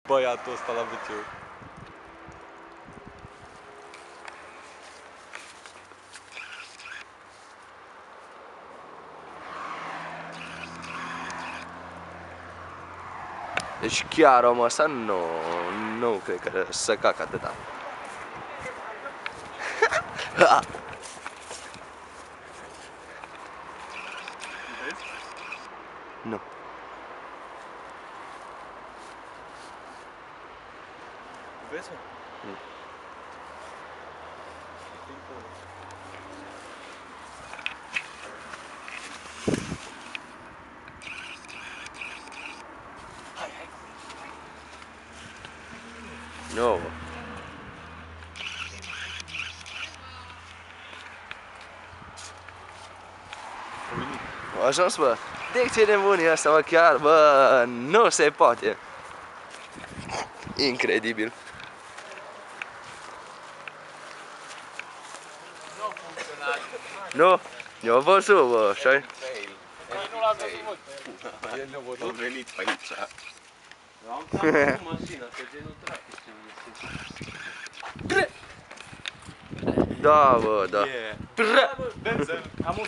băiatul ăsta la WC-uri. Deci chiar omul ăsta nu cred că să cac atâta. Nu. Vezi, mă? Nu. A ajuns, bă. De ce nebunii asta, mă, chiar, bă, nu se poate. Incredibil. Nu? Eu văzut, bă, așa-i? Nu l-am văzut, mă. El ne-a văzut? Am venit pe aici. Am cam cu mașina, pe genul trafic ce am găsit. Da, bă, da. Benzel. Am